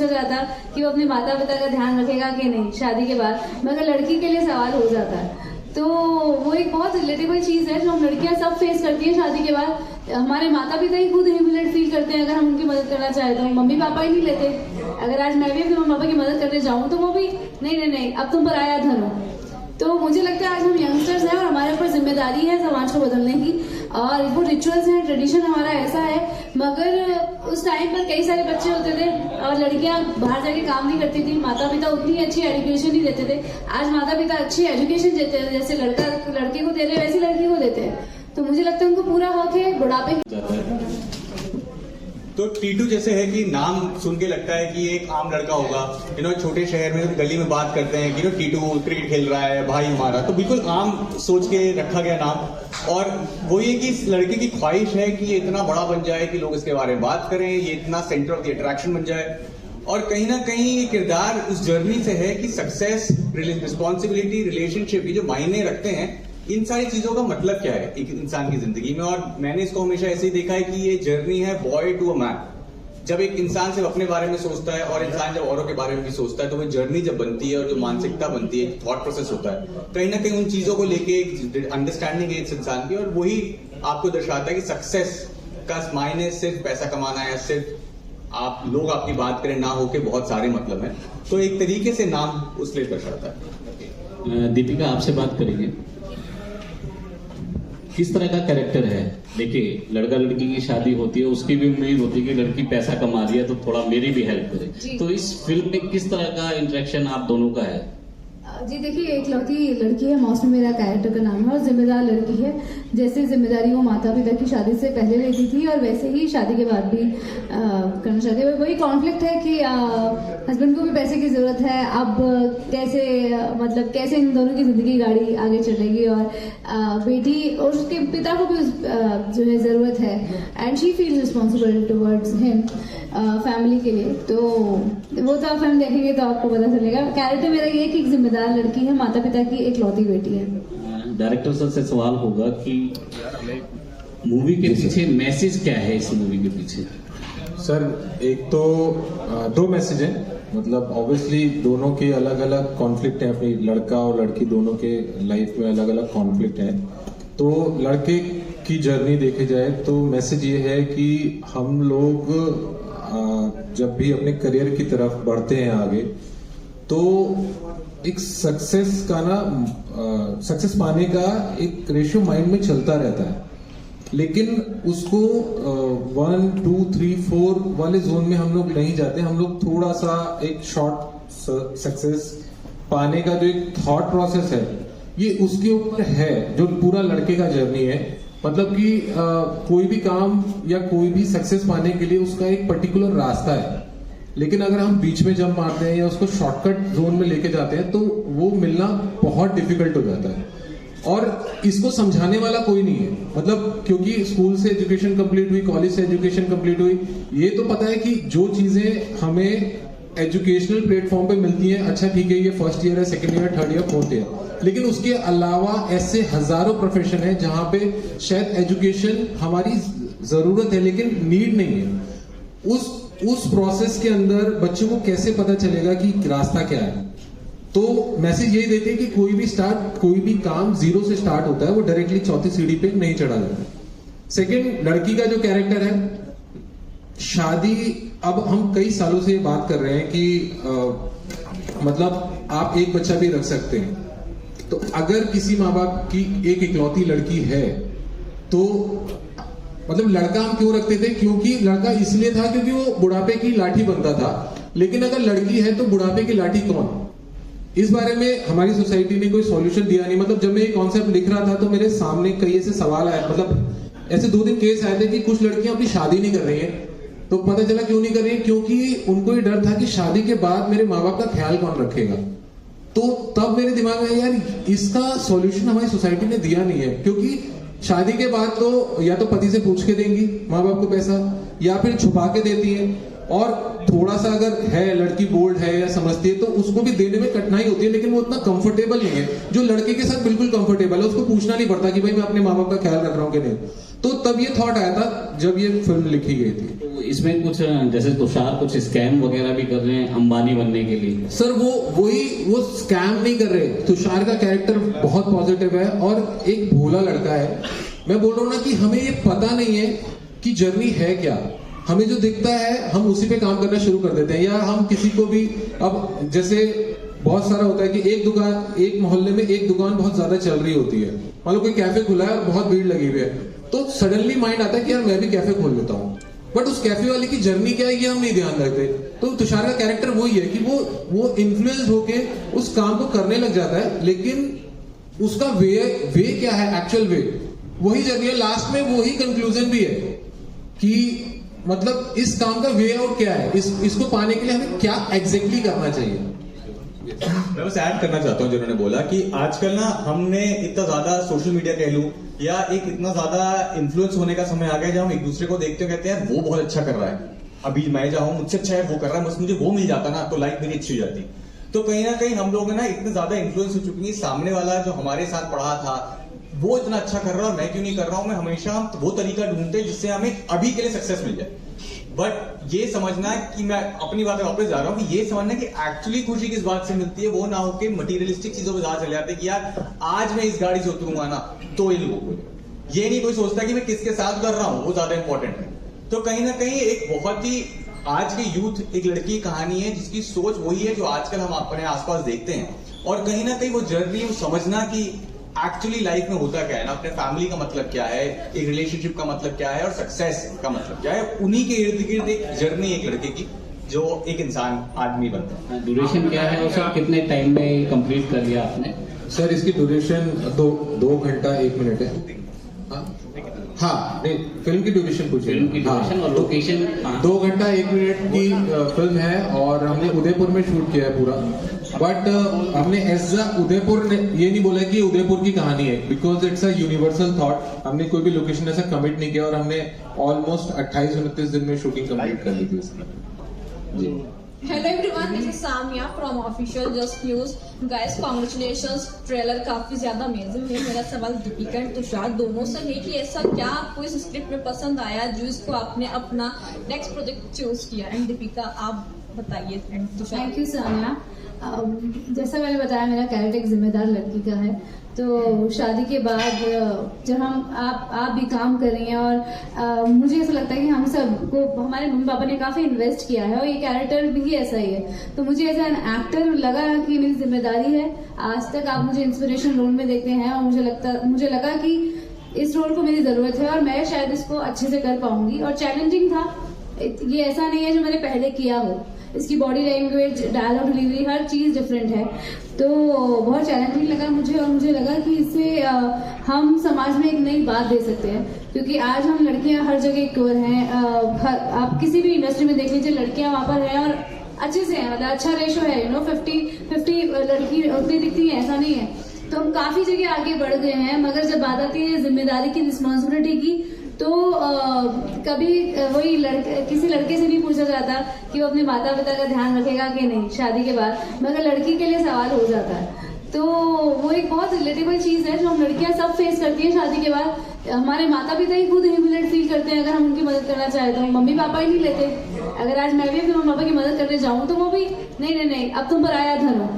पूछा जाता कि वो अपने माता पिता का ध्यान रखेगा कि नहीं शादी के बाद, मगर लड़की के लिए सवाल हो जाता है। तो वो एक बहुत रिलेटेबल चीज़ है जो हम लड़कियां सब फेस करती हैं शादी के बाद। हमारे माता पिता ही खुद ह्यूमिलेट फील करते हैं अगर हम उनकी मदद करना चाहें तो। मम्मी पापा ही नहीं लेते। अगर आज मैं भी अपने मम्मी पापा की मदद करने जाऊँ तो वो भी नहीं अब तुम पराया धन हो। तो मुझे लगता है आज हम यंगस्टर्स हैं और हमारे ऊपर जिम्मेदारी है समाज को बदलने की। और वो रिचुअल्स हैं, ट्रेडिशन हमारा ऐसा है, मगर उस टाइम पर कई सारे बच्चे होते थे और लड़कियां बाहर जाके काम नहीं करती थी, माता पिता उतनी अच्छी एजुकेशन नहीं देते थे। आज माता पिता अच्छी एजुकेशन देते हैं, जैसे लड़के को दे रहे वैसे लड़की को देते हैं। तो मुझे लगता है उनको पूरा हक है बुढ़ापे। तो टीटू जैसे है कि नाम सुन के लगता है कि एक आम लड़का होगा, छोटे शहर में गली में बात करते हैं कि टीटू क्रिकेट खेल रहा है भाई हमारा, तो बिल्कुल आम सोच के रखा गया नाम। और वो ये कि इस लड़के की ख्वाहिश है कि ये इतना बड़ा बन जाए कि लोग इसके बारे में बात करें, ये इतना सेंटर ऑफ द अट्रैक्शन बन जाए। और कहीं ना कहीं ये किरदार उस जर्नी से है कि सक्सेस, रिस्पॉन्सिबिलिटी, रिलेशनशिप, ये जो मायने रखते हैं, इन सारी चीजों का मतलब क्या है एक इंसान की जिंदगी में। और मैंने इसको हमेशा ऐसे ही देखा है कि ये जर्नी है बॉय टू अ मैन। जब एक इंसान सिर्फ अपने बारे में सोचता है और इंसान जब औरों के बारे में भी सोचता है, तो वो जर्नी जब बनती है और जो मानसिकता बनती है, थॉट प्रोसेस होता है, कहीं ना कहीं उन चीजों को लेके एक अंडरस्टैंडिंग है इस इंसान की। और वही आपको दर्शाता है कि सक्सेस का मायने सिर्फ पैसा कमाना है, सिर्फ आप लोग आपकी बात करें ना हो के बहुत सारे मतलब है। तो एक तरीके से नाम उसलिए दर्शाता है। दीपिका आपसे बात करेंगे, किस तरह का कैरेक्टर है? देखिए, लड़का लड़की की शादी होती है, उसकी भी उम्मीद होती है कि लड़की पैसा कमा रही है तो थोड़ा मेरी भी हेल्प करे। तो इस फिल्म में किस तरह का इंटरेक्शन आप दोनों का है? जी देखिए, एकलौती लड़की है, मौसमी मेरा कैरेक्टर का नाम है, और जिम्मेदार लड़की है। जैसे जिम्मेदारी वो माता पिता की शादी से पहले लेती थी और वैसे ही शादी के बाद भी करना चाहती है। वही कॉन्फ्लिक्ट है कि हस्बैंड को भी पैसे की जरूरत है। अब कैसे इन दोनों की जिंदगी गाड़ी आगे चलेगी, और बेटी और उसके पिता को भी जो है जरूरत है, and she feels responsible towards him family के लिए। तो वो तो आप फिल्म देखेंगे तो आपको पता चलेगा। कैरेक्टर मेरा ये कि एक जिम्मेदार लड़की है, माता पिता की एकलौती बेटी है। डायरेक्टर सर से सवाल होगा कि मूवी के पीछे मैसेज क्या है? इस मूवी के पीछे सर एक तो दो मैसेज हैं, मतलब ऑब्वियसली दोनों के अलग अलग कॉन्फ्लिक्ट हैं, अपनी लड़का और लड़की दोनों के लाइफ में अलग अलग कॉन्फ्लिक्ट हैं। तो लड़के की जर्नी देखे जाए तो मैसेज ये है कि हम लोग जब भी अपने करियर की तरफ बढ़ते हैं आगे, तो एक सक्सेस पाने का एक रेशियो माइंड में चलता रहता है, लेकिन उसको 1, 2, 3, 4 वाले जोन में हम लोग नहीं जाते। हम लोग थोड़ा सा एक शॉर्ट सक्सेस पाने का जो एक थॉट प्रोसेस है, ये उसके ऊपर है, जो पूरा लड़के का जर्नी है। मतलब कि कोई भी काम या कोई भी सक्सेस पाने के लिए उसका एक पर्टिकुलर रास्ता है, लेकिन अगर हम बीच में जंप मारते हैं या उसको शॉर्टकट जोन में लेके जाते हैं तो वो मिलना बहुत डिफिकल्ट हो जाता है। और इसको समझाने वाला कोई नहीं है, मतलब क्योंकि स्कूल से एजुकेशन कंप्लीट हुई, कॉलेज से एजुकेशन कंप्लीट हुई, ये तो पता है कि जो चीजें हमें एजुकेशनल प्लेटफॉर्म पे मिलती हैं, अच्छा ठीक है ये फर्स्ट ईयर है, second year, third year, fourth year, लेकिन उसके अलावा ऐसे हजारों प्रोफेशन है जहां पे शायद एजुकेशन हमारी जरूरत है लेकिन नीड नहीं है। उस प्रोसेस के अंदर बच्चों को कैसे पता चलेगा कि रास्ता क्या है? तो मैसेज यही देते हैं कि कोई भी काम जीरो से स्टार्ट होता है, वो डायरेक्टली चौथी सीढ़ी पे नहीं चढ़ा जाता। सेकंड, लड़की का जो कैरेक्टर है, शादी, अब हम कई सालों से बात कर रहे हैं कि मतलब आप एक बच्चा भी रख सकते हैं। तो अगर किसी माँ बाप की एक इकलौती लड़की है तो मतलब लड़का हम क्यों रखते थे? क्योंकि लड़का इसलिए था क्योंकि वो बुढ़ापे की लाठी बनता था, लेकिन अगर लड़की है तो बुढ़ापे की लाठी कौन? इस बारे में हमारी सोसाइटी ने कोई सॉल्यूशन दिया नहीं। मतलब जब मैं ये कॉन्सेप्ट लिख रहा था तो मेरे सामने कई ऐसे सवाल आए, मतलब ऐसे 2 दिन केस आए थे कि कुछ लड़कियां अपनी शादी नहीं कर रही हैं। तो पता चला क्यों नहीं कर रही है, क्योंकि उनको ये डर था कि शादी के बाद मेरे माँ बाप का ख्याल कौन रखेगा। तो तब मेरे दिमाग में यार इसका सॉल्यूशन हमारी सोसाइटी ने दिया नहीं है, क्योंकि शादी के बाद तो या तो पति से पूछ के देंगी माँ बाप को पैसा, या फिर छुपा के देती है, और थोड़ा सा अगर है लड़की बोल्ड है या समझती है तो उसको भी देने में कठिनाई होती है, लेकिन वो उतना कंफर्टेबल नहीं है। जो लड़के के साथ बिल्कुल कंफर्टेबल है उसको पूछना नहीं पड़ता कि भाई मैं अपने माँ बाप का ख्याल रख रहा हूँ कि नहीं। तो तब ये थॉट आया था जब ये फिल्म लिखी गई थी। तो इसमें कुछ जैसे तुषार कुछ स्कैम वगैरह भी कर रहे हैं अंबानी बनने के लिए। सर वो स्कैम नहीं कर रहे। तुषार का कैरेक्टर बहुत पॉजिटिव है और एक भोला लड़का है। मैं बोल रहा हूँ ना कि हमें ये पता नहीं है कि जर्नी है क्या। हमें जो दिखता है हम उसी पे काम करना शुरू कर देते हैं। या हम किसी को भी, अब जैसे बहुत सारा होता है कि एक मोहल्ले में एक दुकान बहुत ज्यादा चल रही होती है, मान लो कोई कैफे खुला है और बहुत भीड़ लगी हुई है, तो सडनली माइंड आता है कि यार मैं भी कैफे खोल लेता हूँ। बट उस कैफे वाले की जर्नी क्या है ये हम नहीं ध्यान रखते। तो तुषार का कैरेक्टर वही है कि वो इन्फ्लुएंस होके उस काम को करने लग जाता है, लेकिन उसका वे क्या है, एक्चुअल वे वही जर्नी है। लास्ट में वही कंक्लूजन भी है कि मतलब इस काम का वे आउट क्या है, इसको पाने के लिए हमें क्या एग्जैक्टली करना चाहिए। मैं बस ऐड करना चाहता हूँ जिन्होंने बोला कि आजकल ना हमने इतना ज्यादा सोशल मीडिया कह लूं या एक इतना ज्यादा इन्फ्लुएंस होने का समय आ गया जब हम एक दूसरे को देखते हो कहते हैं यार वो बहुत अच्छा कर रहा है, अभी मैं जाऊं मुझसे अच्छा है वो कर रहा है, बस मुझे वो मिल जाता ना तो लाइफ मेरी अच्छी हो जाती। तो कहीं ना कहीं हम लोग ना इतने ज्यादा इन्फ्लुएंस हो चुके हैं, सामने वाला जो हमारे साथ पढ़ा था वो इतना अच्छा कर रहा है और मैं क्यों नहीं कर रहा हूं। मैं हमेशा वो तरीका ढूंढते हैं जिससे हमें अभी के लिए सक्सेस मिल जाए। बट ये समझना कि मैं अपनी बात वापस जा रहा हूँ कि ये समझना कि एक्चुअली खुशी किस बात से मिलती है, वो ना होके मटीरियलिस्टिक चीजों पे ज्यादा चले जाते कि यार आज मैं इस गाड़ी से उतरूंगा ना तो ये लोगों को, ये नहीं कोई सोचता कि मैं किसके साथ कर रहा हूं, वो ज्यादा इंपॉर्टेंट है। तो कहीं ना कहीं एक बहुत ही आज के यूथ एक लड़की की कहानी है जिसकी सोच वही है जो आजकल हम अपने आसपास देखते हैं। और कहीं ना कहीं वो जर्नी वो समझना कि एक्चुअली लाइफ में होता क्या है ना, अपने फैमिली का मतलब क्या है, एक रिलेशनशिप का मतलब क्या है और सक्सेस का मतलब क्या है, उन्हीं के इर्द गिर्द एक जर्नी एक लड़के की जो एक इंसान आदमी बनता है। ड्यूरेशन क्या है और सर कितने टाइम में कंप्लीट कर लिया आपने? सर इसकी ड्यूरेशन 2 घंटा 1 मिनट है। हाँ नहीं, फिल्म की ड्यूरेशन पूछिए। फिल्म की ड्यूरेशन और लोकेशन 2 घंटा 1 मिनट की फिल्म है और हमने उदयपुर में शूट किया है पूरा। बट हमने ऐसा उदयपुर ये नहीं बोला कि उदयपुर की कहानी है, because it's a universal thought. हमने कोई भी लोकेशन ऐसा कमिट नहीं किया और हमने ऑलमोस्ट 28-29 दिन में शूटिंग कंप्लीट कर ली थी उसकी। जी। Hello everyone, this is Samia from Official Just News. Guys, congratulations, trailer काफी ज्यादा अमेजिंग है। मेरा सवाल दीपिका एंड तुषार दोनों से है कि ऐसा क्या आपको इस स्क्रिप्ट में पसंद आया जो इसको आपने अपना नेक्स्ट प्रोजेक्ट चूज किया। एंड दीपिका आप बताइए and Tushar. Thank you Sania. जैसा मैंने बताया मेरा कैरेक्टर एक जिम्मेदार लड़की का है। तो शादी के बाद जब आप भी काम कर रही हैं और मुझे ऐसा लगता है कि हम सबको हमारे मम्मी पापा ने काफी इन्वेस्ट किया है और ये कैरेक्टर भी ऐसा ही है। तो मुझे एज एन एक्टर लगा कि मेरी जिम्मेदारी है। आज तक आप मुझे इंस्पिरेशन रोल में देखते हैं और मुझे लगा कि इस रोल को मेरी जरूरत है और मैं शायद इसको अच्छे से कर पाऊंगी। और चैलेंजिंग था, ये ऐसा नहीं है जो मैंने पहले किया हो। इसकी बॉडी लैंग्वेज, डायलॉग डिलीवरी, हर चीज डिफरेंट है। तो बहुत चैलेंजिंग लगा मुझे और मुझे लगा कि इससे हम समाज में एक नई बात दे सकते हैं, क्योंकि आज हम लड़कियां हर जगह इक्वल हैं। आप किसी भी इंडस्ट्री में देख लीजिए, लड़कियां वहां पर हैं और अच्छे से हैं, मतलब अच्छा रेशो है, 50-50 लड़की उतनी दिखती है, ऐसा नहीं है। तो हम काफी जगह आगे बढ़ गए हैं, मगर जब बात आती है जिम्मेदारी की, रिस्पॉन्सिबिलिटी की, तो कभी वही किसी लड़के से नहीं पूछा जाता कि वो अपने माता पिता का ध्यान रखेगा कि नहीं शादी के बाद, मगर लड़की के लिए सवाल हो जाता है। तो वो एक बहुत रिलेटेबल चीज है जो हम लड़कियां सब फेस करती हैं शादी के बाद। हमारे माता पिता ही खुद ह्यूमिलेट फील करते हैं अगर हम उनकी मदद करना चाहें तो। मम्मी पापा ही नहीं लेते। अगर आज मैं भी अपने मम्मी पापा की मदद करने जाऊं तो वो भी नहीं अब तुम पराया धन हो।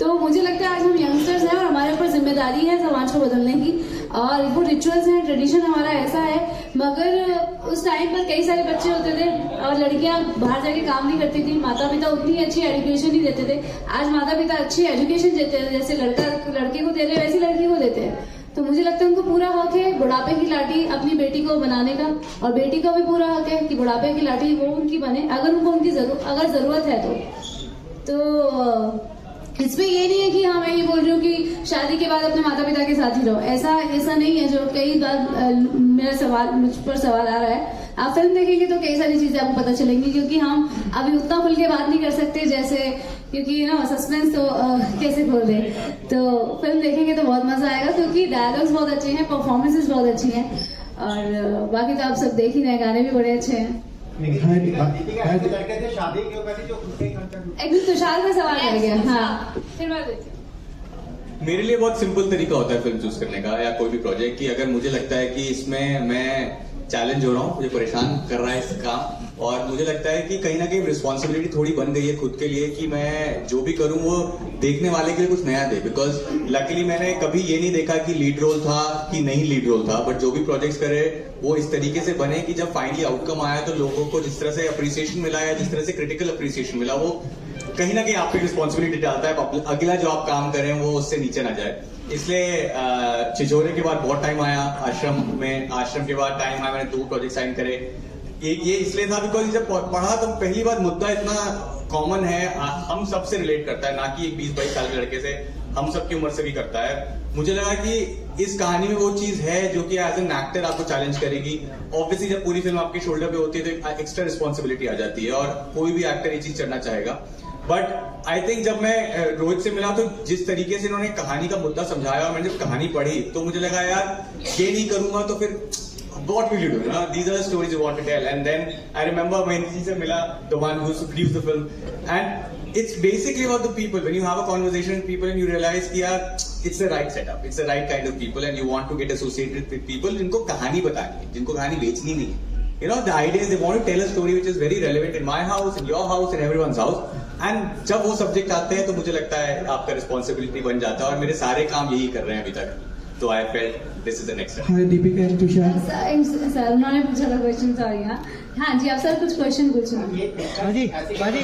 तो मुझे लगता है आज हम यंगस्टर्स हैं और हमारे ऊपर जिम्मेदारी है समाज को बदलने की। और वो रिचुअल्स हैं, ट्रेडिशन हमारा ऐसा है, मगर उस टाइम पर कई सारे बच्चे होते थे और लड़कियां बाहर जाके काम नहीं करती थी, माता पिता उतनी अच्छी एजुकेशन नहीं देते थे। आज माता पिता अच्छी एजुकेशन देते हैं, जैसे लड़के को दे रहे वैसी लड़की को देते हैं। तो मुझे लगता है उनको पूरा हक है बुढ़ापे की लाठी अपनी बेटी को बनाने का, और बेटी का भी पूरा हक है कि बुढ़ापे की लाठी वो उनकी बने अगर उनको उनकी जरूरत है तो। इसमें ये नहीं है कि हाँ मैं ये बोल रही हूँ कि शादी के बाद अपने माता पिता के साथ ही रहो, ऐसा नहीं है, जो कई बार मुझ पर सवाल आ रहा है। आप फिल्म देखेंगे तो कई सारी चीजें आपको पता चलेंगी, क्योंकि हम अभी उतना खुल के बात नहीं कर सकते जैसे, क्योंकि ना सस्पेंस तो कैसे खोल दे। तो फिल्म देखेंगे तो बहुत मजा आएगा, क्योंकि डायलॉग्स बहुत अच्छे हैं, परफॉर्मेंसेस बहुत अच्छी हैं, और बाकी तो आप सब देख ही रहे हैं, गाने भी बड़े अच्छे हैं। एक तुषार का सवाल आ गया। हाँ, फिर मेरे लिए बहुत सिंपल तरीका होता है फिल्म चूज करने का या कोई भी प्रोजेक्ट की। अगर मुझे लगता है कि इसमें मैं चैलेंज हो रहा हूँ, मुझे परेशान कर रहा है इस काम और मुझे लगता है कि कहीं ना कहीं रिस्पॉन्सिबिलिटी थोड़ी बन गई है खुद के लिए कि मैं जो भी करूं वो देखने वाले के लिए कुछ नया दे, बिकॉज लकीली मैंने कभी ये नहीं देखा कि लीड रोल था कि नहीं लीड रोल था, बट जो भी प्रोजेक्ट्स करे वो इस तरीके से बने कि जब फाइनली आउटकम आया तो लोगों को जिस तरह से अप्रिसिएशन मिला या जिस तरह से क्रिटिकल अप्रिसिएशन मिला, वो कहीं ना कहीं आप पे रिस्पॉन्सिबिलिटी डालता है अगला जो आप काम करें वो उससे नीचे ना जाए। इसलिए छिछोरे के बाद बहुत टाइम आया, आश्रम के बाद टाइम आया, मैंने 2 प्रोजेक्ट साइन करे। ये इसलिए था बिकॉज जब पढ़ा तो पहली बार मुद्दा इतना कॉमन है, हम सब से रिलेट करता है, ना कि एक 20-22 साल के लड़के से, हम सबकी उम्र से भी करता है। मुझे लगा कि इस कहानी में वो चीज है जो कि एज एन एक्टर आपको चैलेंज करेगी। ऑब्वियसली जब पूरी फिल्म आपके शोल्डर पे होती है तो एक्स्ट्रा रिस्पॉन्सिबिलिटी आ जाती है और कोई भी एक्टर ये चीज करना चाहेगा। बट आई थिंक जब मैं रोहित से मिला तो जिस तरीके से इन्होंने कहानी का मुद्दा समझाया और मैंने जब कहानी पढ़ी तो मुझे लगा यार ये नहीं करूंगा तो फिर what will you do? These are the stories you want to tell. And then I remember when he Mila, the one who produced the film, and it's basically about the people. When you have a conversation with people and you realize कि यार it's the right setup, it's the right kind of people, and you want to get associated with people जिनको कहानी बतानी है, जिनको कहानी बेचनी नहीं है. You know, the idea is they want to tell a story which is very relevant in my house, in your house, in everyone's house. And जब वो सब्जेक्ट आते हैं तो मुझे लगता है आपका रिस्पॉन्सिबिलिटी बन जाता है और मेरे सारे काम यही कर रहे हैं अभी तक. तो I felt this is the next step. Hi Deepika and Tushar. Sir उन्होंने पूछा था क्वेश्चन, सॉरी. हाँ जी, आप सर कुछ क्वेश्चन पूछना. बाजी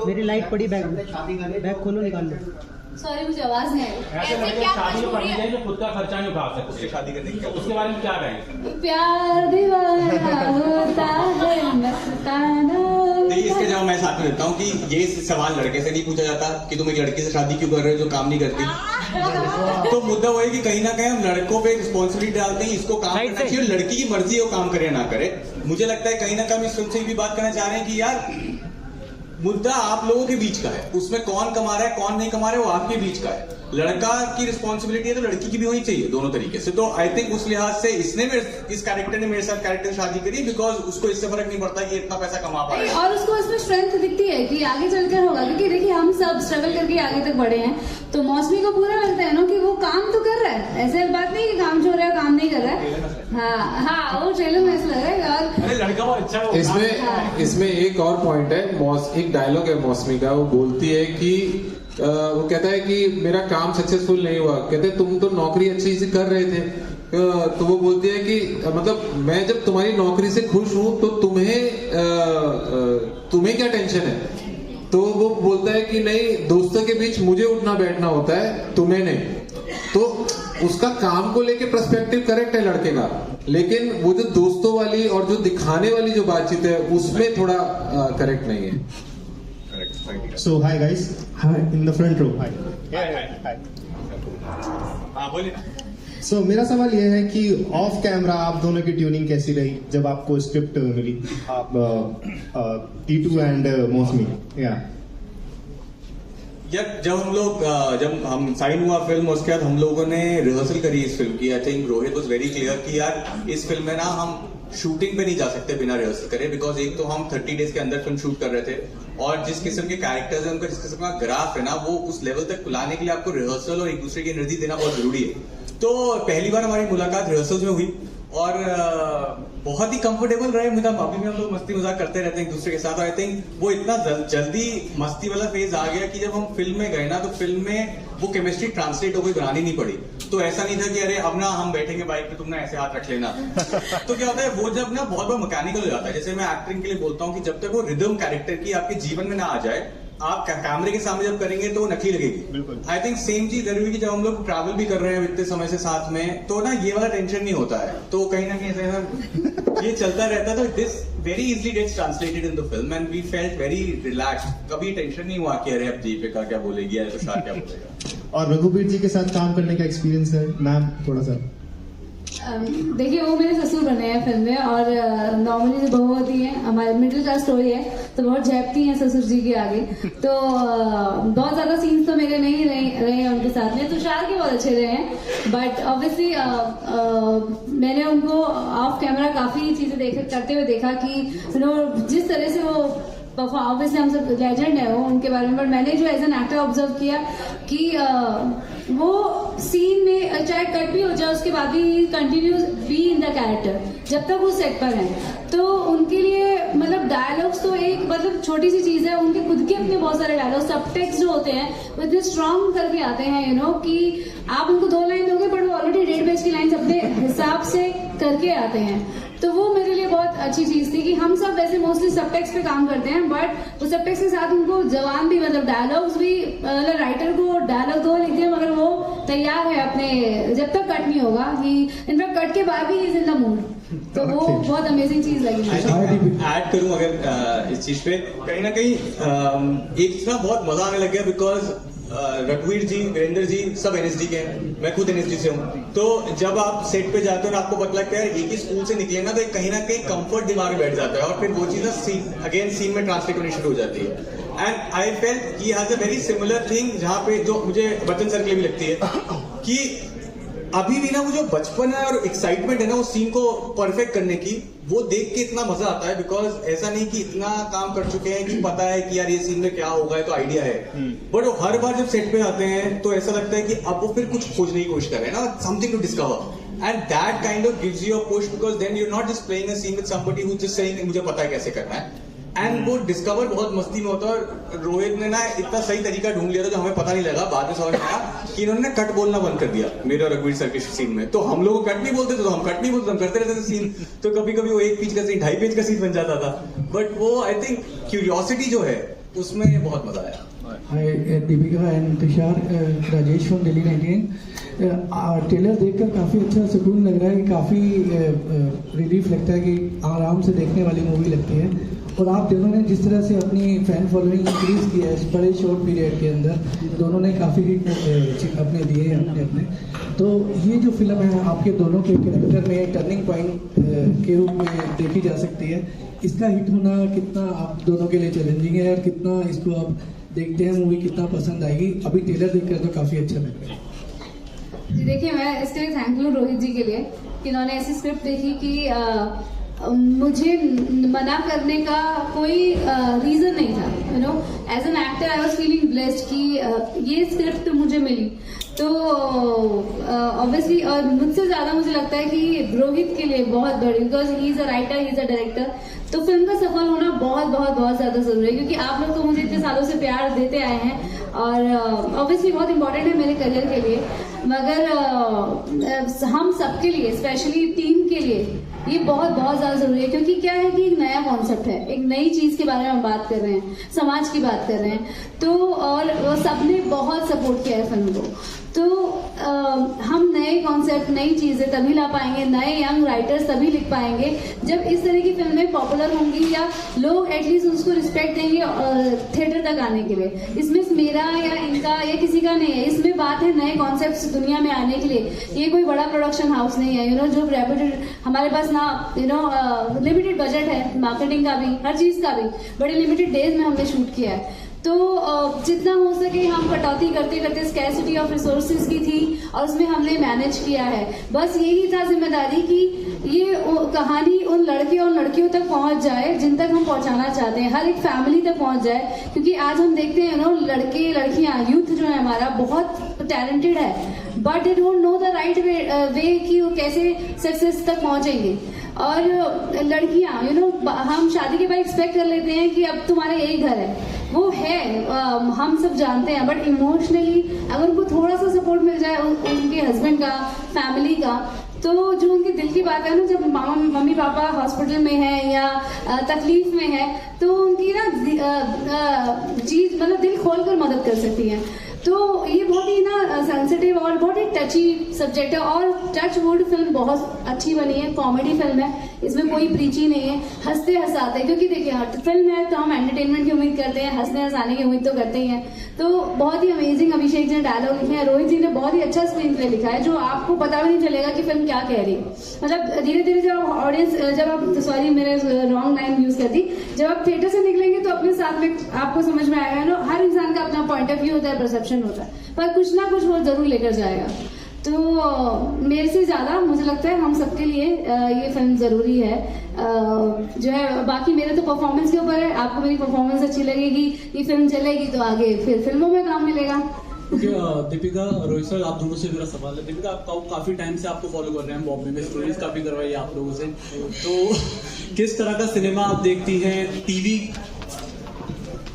मेरी लाइट पड़ी बैग खोलो, निकाल लो. सॉरी मुझे आवाज नहीं आई. ऐसे क्या शादी जो मजबूरी करनी है? चाहिए जो खुद का खर्चा नहीं उठा सकते, उससे शादी करने की क्या उसके बारे में क्या कहेंगे? प्यार दीवाना होता है मस्ताना. देखिए इसके जवाब मैं साथ में देता हूँ कि ये सवाल लड़के से नहीं पूछा जाता कि तुम एक लड़की से शादी क्यों कर रहे हो जो काम नहीं करती. तो मुद्दा वो है कि कहीं ना कहीं हम लड़कों पे रिस्पॉन्सिबिलिटी डालते हैं, इसको काम करना चाहिए, लड़की की मर्जी है वो काम करे ना करे. मुझे लगता है कहीं ना कहीं हम इस फिल्म से भी बात करना चाह रहे हैं कि यार मुद्दा आप लोगों के बीच का है, उसमें कौन कमा रहा है कौन नहीं कमा रहा है वो आपके बीच का है. लड़का की रिस्पॉन्सिबिलिटी है तो लड़की की भी होनी चाहिए, दोनों तरीके से. तो आई थिंक उस लिहाज से इस कैरेक्टर ने मेरे साथ कैरेक्टर से शादी करी बिकॉज उसको इससे फर्क नहीं पड़ता कि इतना पैसा कमा पा रहा है. और उसको इसमें स्ट्रेंथ दिखती है कि आगे चलकर होगा, क्योंकि देखिए हम सब स्ट्रगल करके आगे तक बढ़े हैं. तो मौसमी को पूरा लगता है ना कि वो काम तो कर रहा है, ऐसे बात नहीं कि काम छोड़ रहा है काम नहीं कर रहा है. हाँ वो ट्रेलर में ऐसा लग रहा है. और अरे लड़का बहुत अच्छा है. इसमें एक और पॉइंट है, एक डायलॉग है मौसमी का, वो बोलती है कि वो कहता है कि मेरा काम सक्सेसफुल नहीं हुआ. कहते तुम तो नौकरी अच्छी से कर रहे थे. तो वो बोलती है कि मतलब मैं जब तुम्हारी नौकरी से खुश हूं तो तुम्हें क्या टेंशन है. तो वो बोलता है कि नहीं, दोस्तों के बीच मुझे उठना बैठना होता है, तुम्हें नहीं. तो उसका काम को लेके पर्सपेक्टिव करेक्ट है लड़के का, लेकिन वो जो दोस्तों वाली और जो दिखाने वाली जो बातचीत है उसमें थोड़ा करेक्ट नहीं है. So hi guys, hi in the front row. Hi. हाँ बोलिए. So मेरा सवाल ये है कि ऑफ कैमरा आप दोनों की ट्यूनिंग कैसी रही जब आपको स्क्रिप्ट मिली, आप टीटू एंड मौसमी. जब हम साइन हुआ फिल्म, उसके बाद हम लोगों ने रिहर्सल करी इस फिल्म की. I think Rohit was very clear कि यार इस फिल्म में ना हम शूटिंग पे नहीं जा सकते बिना रिहर्सल करे, बिकॉज एक तो हम 30 डेज के अंदर फिल्म शूट कर रहे थे और जिस किस्म के कैरेक्टर्स हैं उनका जिस किस्म का ग्राफ है ना वो उस लेवल तक लाने के लिए आपको रिहर्सल और एक दूसरे की एनर्जी देना बहुत जरूरी है. तो पहली बार हमारी मुलाकात रिहर्सल्स में हुई और बहुत ही कंफर्टेबल रहे. मतलब अभी भी हम लोग मस्ती मजाक करते रहते हैं एक दूसरे के साथ. आई थिंक वो इतना जल्दी मस्ती वाला फेज आ गया कि जब हम फिल्म में गए ना तो फिल्म में वो केमिस्ट्री ट्रांसलेट हो गई, बनानी नहीं पड़ी. तो ऐसा नहीं था कि अरे अब ना हम बैठेंगे बाइक पे, तुम ना ऐसे हाथ रख लेना. तो क्या होता है वो जब ना बहुत मैकेनिकल हो जाता है. जैसे मैं एक्टिंग के लिए बोलता हूँ कि जब तक वो रिदम कैरेक्टर की आपके जीवन में ना आ जाए, आप कैमरे के सामने जब करेंगे तो वो नकली लगेगी. आई थिंक सेम चीज जरूरी कि जब हम लोग ट्रैवल भी कर रहे हैं इतने समय से साथ में, तो ना ये वाला टेंशन नहीं होता है. तो कहीं ना कहीं ऐसे ये चलता रहता. तो this very easily gets translated in the film and we felt very relaxed. कभी टेंशन नहीं हुआ कि अरे अब दीपिका क्या बोलेगी या तुषार क्या बोलेगा. और रघुवीर जी के साथ काम करने का एक्सपीरियंस है मैम थोड़ा सा. देखिए वो मेरे ससुर बने हैं फिल्म में और नॉर्मली जो बहू होती है हमारे मिडिल क्लास स्टोरी है तो बहुत झेपती हैं ससुर जी के आगे. तो बहुत ज्यादा सीन्स तो मेरे नहीं रहे हैं उनके साथ में. तुषार के बहुत अच्छे रहे हैं बट ऑब्वियसली मैंने उनको ऑफ कैमरा काफी चीजें करते हुए देखा कि जिस तरह से वो ऑब्वियसली हम सब लेजेंड है वो उनके बारे में, बट मैंने जो एज एन एक्टर ऑब्जर्व किया कि वो सीन में चाहे कट भी हो जाए उसके बाद भी continuous be in the character जब तक वो सेट पर हैं। तो उनके लिए मतलब डायलॉग्स तो एक मतलब छोटी सी चीज है, उनके खुद के अपने बहुत सारे डायलॉग सब टेक्स्ट जो होते हैं वो इतने स्ट्रॉन्ग करके आते हैं यू नो कि आप उनको 2 लाइन दोगे बट वो ऑलरेडी 1.5 पेज की लाइन अपने हिसाब से करके आते हैं। तो वो मेरे लिए बहुत अच्छी चीज थी कि हम सब वैसे मोस्टली सबटेक्स्ट पे काम करते हैं बट वो सबटेक्स्ट के साथ उनको जवान भी मतलब डायलॉग्स भी मतलब राइटर को डायलॉग 2 लिख दिए मगर वो तैयार है अपने जब तक कट नहीं होगा ही इनफैक्ट कट के बाद भी इज इन द मूड। तो वो बहुत अमेजिंग चीज लगी। ऐड करूं अगर इस चीज पे कहीं ना कहीं एक ना बहुत मजा आने लग गया बिकॉज रघुवीर जी, वीरेंद्र जी सब एनएसडी के हैं, मैं खुद एनएसडी से हूँ। तो जब आप सेट पे जाते हो और आपको पता लगता है एक ही स्कूल से निकले ना तो कहीं ना कहीं कंफर्ट दिमाग में बैठ जाता है और फिर वो चीज सीन में ट्रांसलेट होनी शुरू हो जाती है। And I felt he has a very similar thing जहाँ पे जो मुझे बच्चन सर के लिए भी लगती है कि अभी भी ना वो जो बचपन है और एक्साइटमेंट है ना उस सीन को परफेक्ट करने की, वो देख के इतना मजा आता है बिकॉज ऐसा नहीं कि इतना काम कर चुके हैं कि पता है कि यार ये सीन में क्या होगा तो आइडिया है, बट वो हर बार जब सेट पे आते हैं तो ऐसा लगता है कि अब वो फिर कुछ खोजने की कोशिश कर रहे हैं ना, something to discover and that kind of gives you a push because then you not just playing a scene with somebody who just saying मुझे पता है कैसे करना है। एंड वो डिस्कवर बहुत मस्ती में होता है और रोहित ने ना इतना सही तरीका ढूंढ लिया था जो हमें पता नहीं लगा, बाद में समझ में आया कि इन्होंने कट बोलना बंद कर दिया मेरे और रघुवीर सर के सीन में। तो हम लोग कट नहीं बोलते तो हम कट नहीं बोलते, हम करते रहते थे सीन। तो कभी कभी वो 1 पेज का सीन 2.5 पेज का सीन बन जाता था, बट वो आई थिंक क्यूरियोसिटी जो है उसमें बहुत मजा आया। Hi, Deepika and Tushar, Rajesh from Delhi 99। Trailer देखकर काफ़ी अच्छा सुकून लग रहा है, काफ़ी रिलीफ लगता है कि आराम से देखने वाली मूवी लगती है। और आप दोनों ने जिस तरह से अपनी फैन फॉलोइंग इंक्रीज की है इस बड़े शॉर्ट पीरियड के अंदर, दोनों ने काफ़ी हिट अपने दिए हैं अपने। तो ये जो फिल्म है आपके दोनों के कैरेक्टर में टर्निंग पॉइंट के रूप में देखी जा सकती है। इसका हिट होना कितना आप दोनों के लिए चैलेंजिंग है और कितना इसको आप देखते हैं मूवी कितना पसंद आएगी? अभी ट्रेलर देखकर तो काफ़ी अच्छा लग रहा है। जी देखिए, मैं इसके लिए थैंकफुल रोहित जी के लिए कि इन्होंने ऐसी स्क्रिप्ट देखी कि मुझे मना करने का कोई रीजन नहीं था। You know as an actor I was feeling blessed कि ये स्क्रिप्ट मुझे मिली। तो ऑब्वियसली और मुझसे ज्यादा मुझे लगता है कि रोहित के लिए बहुत बड़ी, because he is a writer, he is a director. तो फिल्म का सफल होना बहुत बहुत बहुत ज्यादा जरूरी है क्योंकि आप लोग तो मुझे इतने सालों से प्यार देते आए हैं और ऑब्वियसली बहुत इंपॉर्टेंट है मेरे करियर के लिए, मगर हम सबके लिए स्पेशली टीम के लिए ये बहुत बहुत ज्यादा जरूरी है क्योंकि क्या है कि एक नया कॉन्सेप्ट है, एक नई चीज के बारे में हम बात कर रहे हैं, समाज की बात कर रहे हैं। तो और सबने बहुत सपोर्ट किया है फिल्म को। तो हम नए कॉन्सेप्ट, नई चीजें तभी ला पाएंगे, नए यंग राइटर्स तभी लिख पाएंगे जब इस तरह की फिल्में पॉपुलर होंगी या लोग एटलीस्ट उसको रिस्पेक्ट देंगे थिएटर तक आने के लिए। इसमें मेरा या इनका या किसी का नहीं है, इसमें बात है नए कॉन्सेप्ट्स दुनिया में आने के लिए। ये कोई बड़ा प्रोडक्शन हाउस नहीं है, यू नो, जो रेप्यूटेड, हमारे पास ना यू नो लिमिटेड बजट है, मार्केटिंग का भी, हर चीज का भी, बड़े लिमिटेड डेज में हमने शूट किया है। तो जितना हो सके हम कटौती करते करते स्कैर्सिटी ऑफ रिसोर्सेज की थी और उसमें हमने मैनेज किया है। बस यही था जिम्मेदारी कि ये कहानी उन लड़के और लड़कियों तक पहुंच जाए जिन तक हम पहुंचाना चाहते हैं, हर एक फैमिली तक पहुंच जाए। क्योंकि आज हम देखते हैं नो लड़के लड़कियां, यूथ जो है हमारा बहुत टैलेंटेड है but they don't know the right way कि वो कैसे सक्सेस तक पहुंचेंगे। और लड़कियां यू नो हम शादी के बाद एक्सपेक्ट कर लेते हैं कि अब तुम्हारा यही घर है, वो है हम सब जानते हैं, बट इमोशनली अगर उनको थोड़ा सा सपोर्ट मिल जाए उनके हस्बैंड का, फैमिली का, तो जो उनके दिल की बात है ना, जब मम्मी पापा हॉस्पिटल में है या तकलीफ में है तो उनकी ना चीज मतलब दिल खोलकर मदद कर सकती है। तो ये बहुत ही ना सेंसिटिव और बहुत ही टची सब्जेक्ट है और टच वुड फिल्म बहुत अच्छी बनी है, कॉमेडी फिल्म है, इसमें कोई प्रीची नहीं है, हंसते हंसाते, क्योंकि देखिए फिल्म है तो हम एंटरटेनमेंट की उम्मीद करते हैं, हंसने हंसाने की उम्मीद तो करते ही हैं। तो बहुत ही अमेजिंग अभिषेक जी ने डायलॉग लिखे हैं, रोहित जी ने बहुत ही अच्छा स्क्रीन प्ले लिखा है जो आपको पता भी नहीं चलेगा कि फिल्म क्या कह रही है। मतलब धीरे धीरे जब ऑडियंस, जब आप, सॉरी मैंने रॉन्ग लाइन यूज कर दी, जब आप थिएटर से निकलेंगे तो अपने साथ में आपको समझ में आएगा ना, हर इंसान का अपना पॉइंट ऑफ व्यू होता है, परसेप्शन होता है, पर कुछ ना कुछ वो जरूर लेकर जाएगा। तो मेरे से ज्यादा मुझे लगता है हम सबके लिए ये फिल्म जरूरी है। जो है बाकी मेरे तो परफॉर्मेंस के ऊपर है, आपको मेरी परफॉर्मेंस अच्छी लगेगी, ये फिल्म चलेगी तो आगे फिर फिल्मों में काम मिलेगा। क्योंकि दीपिका रोहित सर आप दोनों से मेरा सवाल है। दीपिका आप काफी टाइम से आपको फॉलो कर रहे हैं, बॉम्बे में स्टोरीज काफी करवाई है आप लोगों से, तो किस तरह का सिनेमा आप देखती हैं? टीवी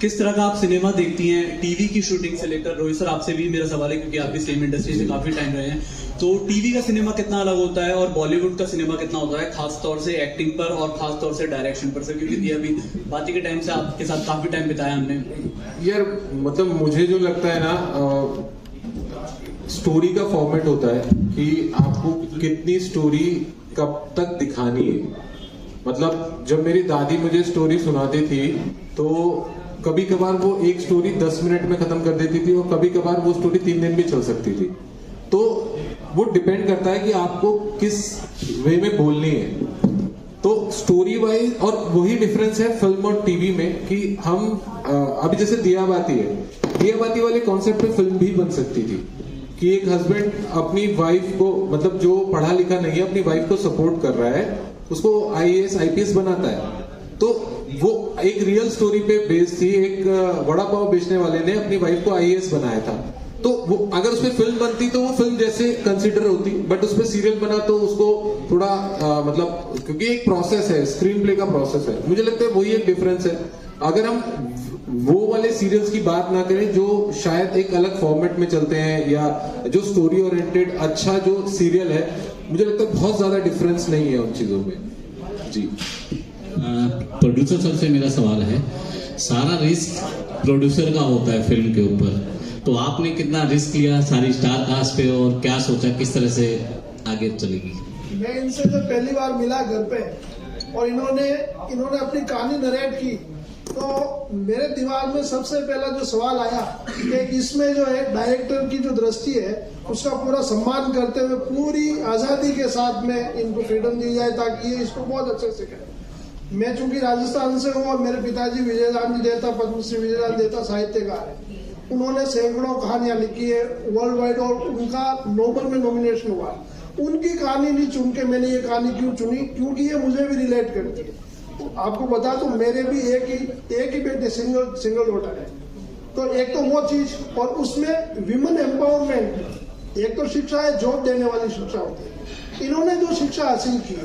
किस तरह का आप सिनेमा देखती हैं? टीवी की शूटिंग से लेकर, रोहित सर आपसे भी मेरा सवाल है क्योंकि आप भी सेम इंडस्ट्री से काफी टाइम रहे हैं, तो टीवी का सिनेमा कितना अलग होता है और बॉलीवुड का सिनेमा कितना होता है, खास तौर से एक्टिंग पर और खास तौर से डायरेक्शन पर? सर क्योंकि ये अभी बाकी के टाइम से आपके साथ काफी टाइम बिताया हमने। यार मतलब मुझे जो लगता है ना, स्टोरी का फॉर्मेट होता है कि आपको कितनी स्टोरी कब तक दिखानी है। मतलब जब मेरी दादी मुझे स्टोरी सुनाती थी तो कभी कभार वो एक स्टोरी 10 मिनट में खत्म कर देती थी और कभी कभार वो स्टोरी 3 दिन भी चल सकती थी। तो वो डिपेंड करता है कि आपको किस वे में बोलनी है। तो स्टोरी वाइज, और वही डिफरेंस है फिल्म और टीवी में कि हम अभी जैसे दिया बाती है, दिया बाती वाले कॉन्सेप्ट पे फिल्म भी बन सकती थी कि एक हस्बैंड अपनी वाइफ को, मतलब जो पढ़ा लिखा नहीं है, अपनी वाइफ को सपोर्ट कर रहा है, उसको IAS IPS बनाता है। तो वो एक रियल स्टोरी पे बेस्ड थी। एक वड़ा पाव बेचने वाले ने अपनी वाइफ को IAS बनाया था, तो वो अगर उसमें फिल्म बनती तो वो फिल्म जैसे कंसिडर होती, बट उसमें सीरियल बना तो उसको थोड़ा मतलब, क्योंकि एक प्रोसेस है, स्क्रीन प्ले का प्रोसेस है। मुझे लगता है वही एक डिफरेंस है। अगर हम वो वाले सीरियल्स की बात ना करें जो शायद एक अलग फॉर्मेट में चलते हैं या जो स्टोरी ओरिएंटेड अच्छा जो सीरियल है, मुझे लगता है बहुत ज्यादा डिफरेंस नहीं है उन चीजों में। जी प्रोड्यूसर सर से मेरा सवाल है, सारा रिस्क प्रोड्यूसर का होता है फिल्म के ऊपर, तो आपने कितना रिस्क लिया सारी स्टार कास्ट पे और क्या सोचा किस तरह से आगे चलेगी? मैं इनसे जब पहली बार मिला घर पे और इन्होंने अपनी कहानी नरेट की, तो मेरे दिमाग में सबसे पहला जो सवाल आया कि इसमें जो है डायरेक्टर की जो दृष्टि है उसका पूरा सम्मान करते हुए पूरी आजादी के साथ में इनको फ्रीडम दी जाए ताकि ये इसको बहुत अच्छे से करें। मैं चूंकि राजस्थान से हूँ और मेरे पिताजी विजयदान जी देता, पद्मश्री विजयदान देता साहित्यकार है। उन्होंने सैकड़ों कहानियां लिखी है वर्ल्ड वाइड और उनका नोबेल में नॉमिनेशन हुआ। उनकी कहानी नहीं चुन के मैंने ये कहानी क्यों चुनी, क्योंकि ये मुझे भी रिलेट करती है। आपको बता दूं मेरे भी एक ही बेटे, सिंगल डॉटर है। तो एक तो वो चीज, और उसमें विमेन एम्पावरमेंट, एक तो शिक्षा है, जॉब देने वाली शिक्षा होती है। इन्होंने जो शिक्षा हासिल की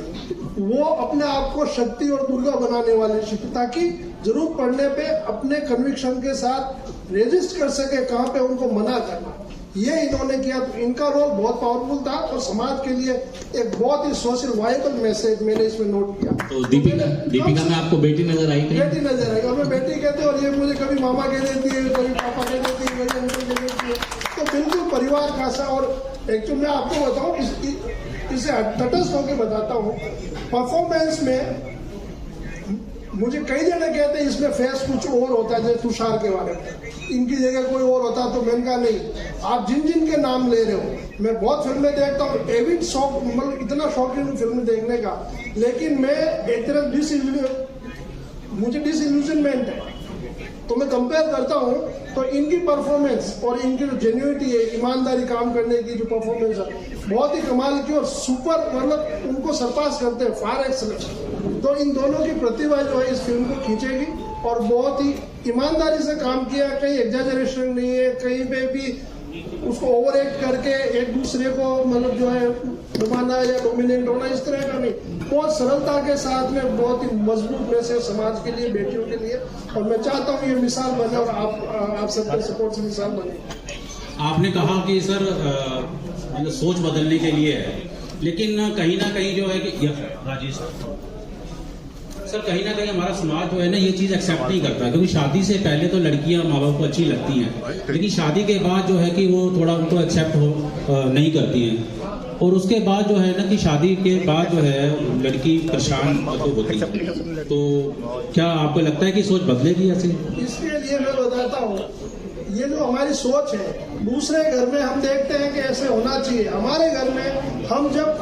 वो अपने आप को शक्ति और दुर्गा बनाने वाली शिक्षा, ताकि जरूर पढ़ने पे अपने कन्विक्शन के साथ रेजिस्ट कर सके कहाँ पे उनको मना करना, ये इन्होंने किया। तो इनका रोल बहुत पावरफुल था और समाज के लिए एक बहुत ही सोशल वायबल मैसेज मैंने इसमें नोट किया। तो दीपिका में आपको बेटी नजर आई? बेटी नजर आई, और मैं बेटी कहते हैं और ये मुझे कभी मामा कह देती है, कभी पापा कह देती है, कभी अंकल कह देती है। तो बिल्कुल परिवार का सा। और एक्चुअली मैं आपको बताऊं, इसे तटस्थ होकर बताता हूँ, परफॉर्मेंस में मुझे कई जने कहते हैं इसमें फेस कुछ और होता है, जैसे तुषार के बारे में, इनकी जगह कोई और होता। तो मैंने कहा नहीं, आप जिन जिन के नाम ले रहे हो, मैं बहुत फिल्में देखता हूँ, एविड शौक, मतलब इतना शौकीन हूँ फिल्म देखने का, लेकिन मैं एक तरफ मुझे डिसइल्यूजनमेंट है। तो मैं कंपेयर करता हूँ तो इनकी परफॉर्मेंस और इनकी जो जेन्युइनिटी है, ईमानदारी काम करने की जो परफॉर्मेंस है, बहुत ही कमाल की और सुपर, मतलब उनको सरपास करते हैं, फार एक्सलेंट। तो इन दोनों की प्रतिभा जो है इस फिल्म को खींचेगी और बहुत ही ईमानदारी से काम किया, कहीं एग्जैजरेशन नहीं है, कहीं पे भी उसको ओवर एक्ट करके एक दूसरे को मतलब जो है दबाना या डोमिनेट होना, इस तरह का नहीं, बहुत सरलता के साथ में बहुत ही मजबूत मैसेज समाज के लिए, बेटियों के लिए। और मैं चाहता हूँ ये मिसाल बने और आप सबके सपोर्ट से मिसाल बने। आपने कहा कि सर मतलब सोच बदलने के लिए है, लेकिन कहीं ना कहीं जो है कि राजेश सर कहीं ना कहीं हमारा समाज जो है ना ये चीज एक्सेप्ट नहीं करता, क्योंकि शादी से पहले तो लड़कियां माँ बाप को अच्छी लगती हैं, लेकिन शादी के बाद जो है कि वो थोड़ा उनको एक्सेप्ट नहीं करती हैं, और उसके बाद जो है ना कि शादी के बाद जो है लड़की परेशान तो होती है। तो क्या आपको लगता है कि सोच बदलेगी ऐसे? इसके लिए मैं बताता हूँ, ये जो हमारी सोच है, दूसरे घर में हम देखते हैं कि ऐसे होना चाहिए, हमारे घर में हम जब